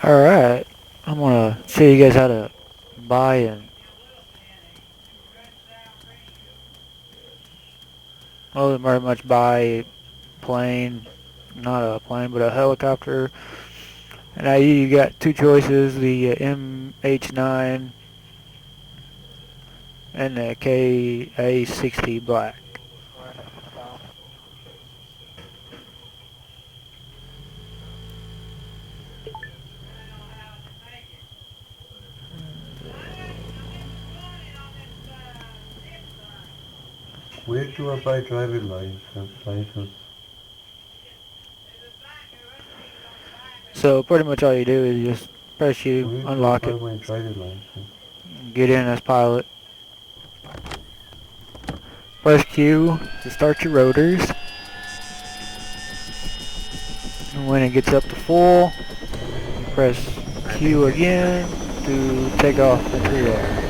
Alright, I'm gonna show you guys how to buy and, well, very much buy a plane, not a plane, but a helicopter. And now you got two choices, the MH9 and the KA60 Black. Where do I buy driving license? So pretty much all you do is just press Q, Where do I unlock buy it, my driving license? get in as pilot, press Q to start your rotors, and when it gets up to full, you press Q again to take off into the air.